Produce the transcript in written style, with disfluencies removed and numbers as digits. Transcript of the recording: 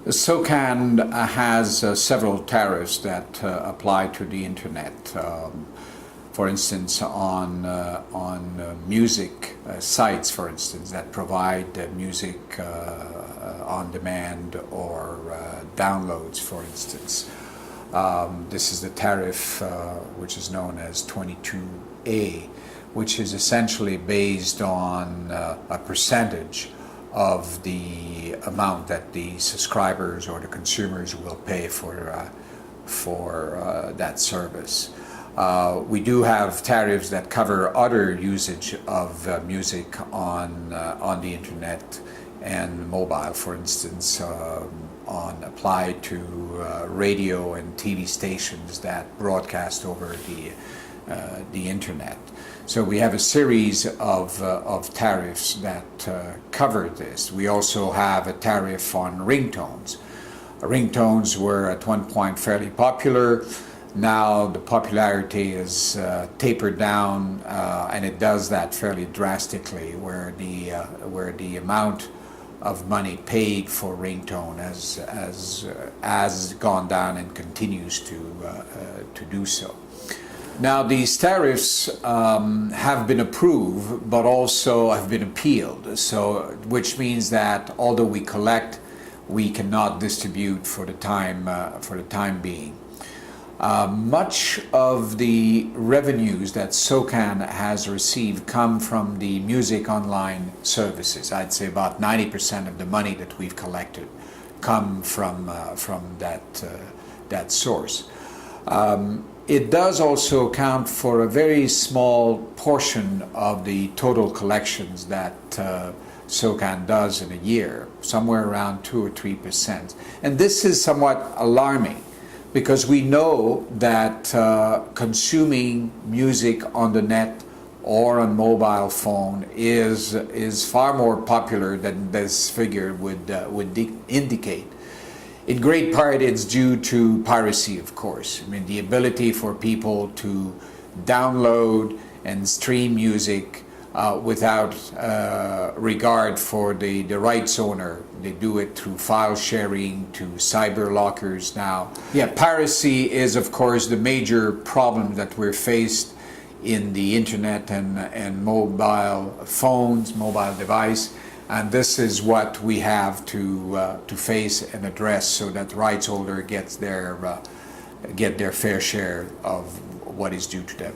SOCAN has several tariffs that apply to the internet. For instance, on music sites, for instance, that provide music on demand or downloads, for instance. This is the tariff which is known as 22A, which is essentially based on a percentage of the amount that the subscribers or the consumers will pay for that service. We do have tariffs that cover other usage of music on the internet and mobile, for instance, applied to radio and TV stations that broadcast over the internet. So we have a series of tariffs that cover this. We also have a tariff on ringtones. Ringtones were at one point fairly popular. Now the popularity is tapered down, and it does that fairly drastically, where the amount of money paid for ringtone has gone down and continues to do so. Now these tariffs have been approved, but also have been appealed. So, which means that although we collect, we cannot distribute for the time being. Much of the revenues that SOCAN has received come from the music online services. I'd say about 90% of the money that we've collected come from that source. It does also account for a very small portion of the total collections that SOCAN does in a year, somewhere around 2 or 3%. And this is somewhat alarming, because we know that consuming music on the net or on mobile phone is far more popular than this figure would indicate. In great part, it's due to piracy, of course. I mean, the ability for people to download and stream music without regard for the rights owner. They do it through file sharing, to cyber lockers now. Yeah, piracy is, of course, the major problem that we're faced in the internet and mobile phones, mobile device. And this is what we have to face and address, so that the rights holder get their fair share of what is due to them.